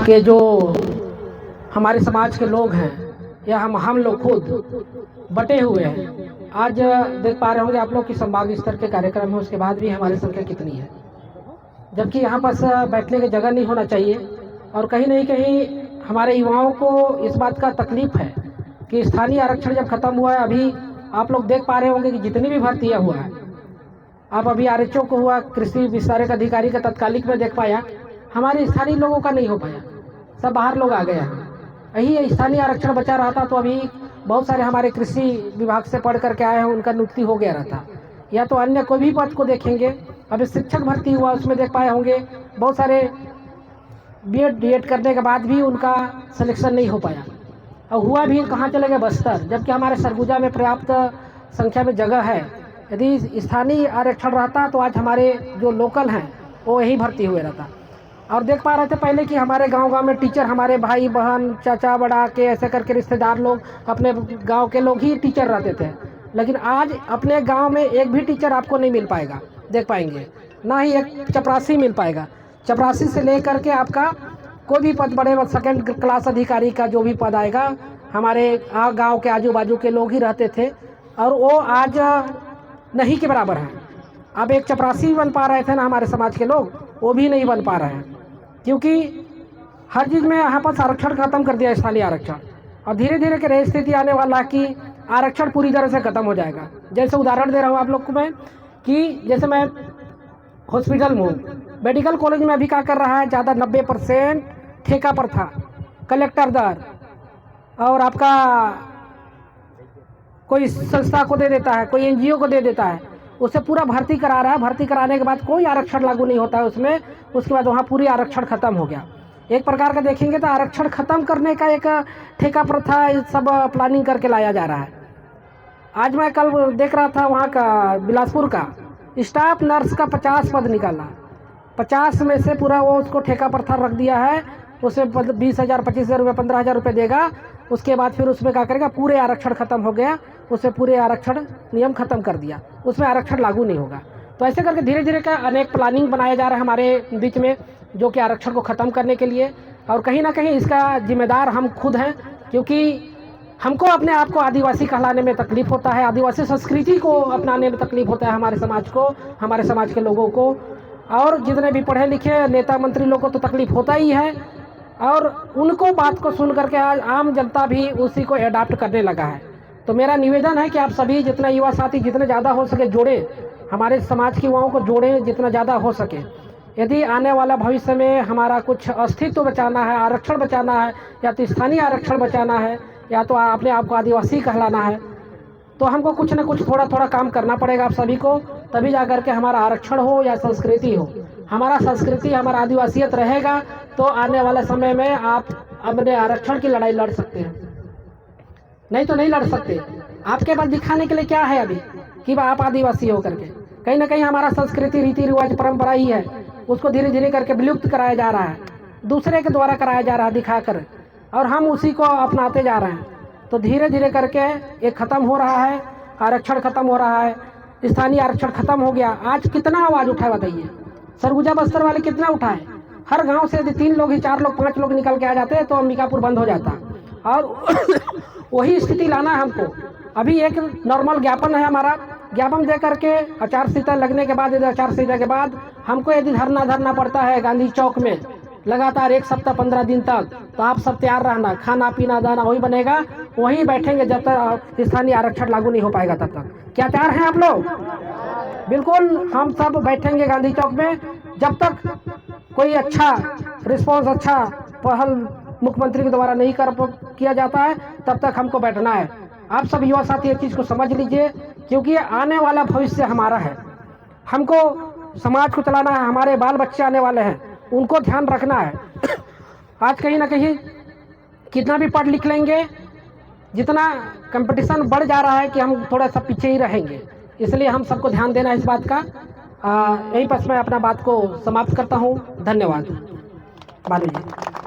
के जो हमारे समाज के लोग हैं या हम लोग खुद बटे हुए हैं। आज देख पा रहे होंगे आप लोग कि संभाग स्तर के कार्यक्रम है, उसके बाद भी हमारी संख्या कितनी है, जबकि यहाँ पास बैठने की जगह नहीं होना चाहिए। और कहीं नहीं कहीं हमारे युवाओं को इस बात का तकलीफ है कि स्थानीय आरक्षण जब खत्म हुआ है, अभी आप लोग देख पा रहे होंगे कि जितनी भी भर्तियाँ हुआ है, आप अभी आरएचओ को हुआ, कृषि विस्तारक अधिकारी का तत्कालिक में देख पाया, हमारे स्थानीय लोगों का नहीं हो पाया, सब बाहर लोग आ गए हैं। यही स्थानीय आरक्षण बचा रहा था तो अभी बहुत सारे हमारे कृषि विभाग से पढ़ करके आए हैं, उनका नियुक्ति हो गया रहता। या तो अन्य कोई भी पद को देखेंगे, अभी शिक्षक भर्ती हुआ उसमें देख पाए होंगे बहुत सारे बीएड डीएड करने के बाद भी उनका सिलेक्शन नहीं हो पाया, और हुआ भी कहाँ चले गए, बस्तर, जबकि हमारे सरगुजा में पर्याप्त संख्या में जगह है। यदि स्थानीय आरक्षण रहता तो आज हमारे जो लोकल हैं वो यही भर्ती हुए रहता। और देख पा रहे थे पहले कि हमारे गांव में टीचर, हमारे भाई बहन चाचा बड़ा के ऐसे करके रिश्तेदार लोग, अपने गांव के लोग ही टीचर रहते थे, लेकिन आज अपने गांव में एक भी टीचर आपको नहीं मिल पाएगा, देख पाएंगे ना ही एक चपरासी मिल पाएगा। चपरासी से लेकर के आपका कोई भी पद, बड़े सेकेंड क्लास अधिकारी का जो भी पद आएगा, हमारे गाँव के आजू बाजू के लोग ही रहते थे, और वो आज नहीं के बराबर है। अब एक चपरासी बन पा रहे थे ना हमारे समाज के लोग, वो भी नहीं बन पा रहे हैं, क्योंकि हर चीज़ में यहाँ पर आरक्षण खत्म कर दिया, स्थानीय आरक्षण। और धीरे धीरे के स्थिति आने वाला कि आरक्षण पूरी तरह से खत्म हो जाएगा। जैसे उदाहरण दे रहा हूँ आप लोग को मैं कि जैसे मैं हॉस्पिटल में हूँ, मेडिकल कॉलेज में अभी क्या कर रहा है, ज़्यादा 90% ठेका पर था, कलेक्टर दर और आपका कोई संस्था को दे देता है, कोई एनजीओ को दे देता है, उसे पूरा भर्ती करा रहा है। भर्ती कराने के बाद कोई आरक्षण लागू नहीं होता है उसमें, उसके बाद वहाँ पूरी आरक्षण खत्म हो गया। एक प्रकार का देखेंगे तो आरक्षण खत्म करने का एक ठेका प्रथा सब प्लानिंग करके लाया जा रहा है। आज मैं कल देख रहा था वहाँ का बिलासपुर का स्टाफ नर्स का 50 पद निकाला, 50 में से पूरा वो उसको ठेका प्रथा रख दिया है, उसे 20,000 25,000 रुपये 15,000 रुपये देगा, उसके बाद फिर उसमें क्या करेगा, पूरे आरक्षण खत्म हो गया, उसे पूरे आरक्षण नियम खत्म कर दिया, उसमें आरक्षण लागू नहीं होगा। तो ऐसे करके धीरे धीरे का अनेक प्लानिंग बनाया जा रहा है हमारे बीच में, जो कि आरक्षण को ख़त्म करने के लिए। और कहीं ना कहीं इसका जिम्मेदार हम खुद हैं, क्योंकि हमको अपने आप को आदिवासी कहलाने में तकलीफ़ होता है, आदिवासी संस्कृति को अपनाने में तकलीफ़ होता है हमारे समाज को, हमारे समाज के लोगों को। और जितने भी पढ़े लिखे नेता मंत्री लोग को तो तकलीफ़ होता ही है, और उनको बात को सुन करके आज आम जनता भी उसी को एडाप्ट करने लगा है। तो मेरा निवेदन है कि आप सभी जितना युवा साथी जितने ज़्यादा हो सके जोड़ें, हमारे समाज के युवाओं को जोड़ें जितना ज़्यादा हो सके। यदि आने वाला भविष्य में हमारा कुछ अस्तित्व बचाना है, आरक्षण बचाना है, या तो स्थानीय आरक्षण बचाना है, या तो अपने आप को आदिवासी कहलाना है, तो हमको कुछ न कुछ थोड़ा थोड़ा काम करना पड़ेगा आप सभी को, तभी जा कर के हमारा आरक्षण हो या संस्कृति हो। हमारा संस्कृति, हमारा आदिवासियत रहेगा तो आने वाले समय में आप अपने आरक्षण की लड़ाई लड़ सकते हैं, नहीं तो नहीं लड़ सकते। आपके पास दिखाने के लिए क्या है अभी कि आप आदिवासी हो करके? कहीं ना कहीं हमारा संस्कृति, रीति रिवाज, परंपरा ही है, उसको धीरे धीरे करके विलुप्त कराया जा रहा है, दूसरे के द्वारा कराया जा रहा है दिखाकर, और हम उसी को अपनाते जा रहे हैं। तो धीरे धीरे करके ये खत्म हो रहा है, आरक्षण खत्म हो रहा है, स्थानीय आरक्षण खत्म हो गया। आज कितना आवाज़ उठाए बताइए, सरगुजा बस्तर वाले कितना उठाए? हर गांव से यदि 3 लोग ही 4 लोग 5 लोग निकल के आ जाते तो अंबिकापुर बंद हो जाता। और वही स्थिति लाना है हमको। अभी एक नॉर्मल ज्ञापन है हमारा, ज्ञापन दे करके आचार संहिता लगने के बाद, यदि आचार संहिता के बाद हमको यदि धरना पड़ता है गांधी चौक में लगातार 1 सप्ताह 15 दिन तक, तो आप सब तैयार रहना, खाना पीना दाना वही बनेगा, वहीं बैठेंगे जब तक स्थानीय आरक्षण लागू नहीं हो पाएगा तब तक। क्या तैयार हैं आप लोग? बिल्कुल, हम सब बैठेंगे गांधी चौक में जब तक कोई अच्छा रिस्पॉन्स, अच्छा पहल मुख्यमंत्री के द्वारा नहीं किया जाता है, तब तक हमको बैठना है। आप सब युवा साथी इस चीज़ को समझ लीजिए, क्योंकि आने वाला भविष्य हमारा है, हमको समाज को चलाना है, हमारे बाल बच्चे आने वाले हैं, उनको ध्यान रखना है। आज कहीं ना कहीं कितना भी पढ़ लिख लेंगे, जितना कंपटीशन बढ़ जा रहा है कि हम थोड़ा सा पीछे ही रहेंगे, इसलिए हम सबको ध्यान देना है इस बात का। यहीं पर मैं अपना बात को समाप्त करता हूँ। धन्यवाद। बालू जी।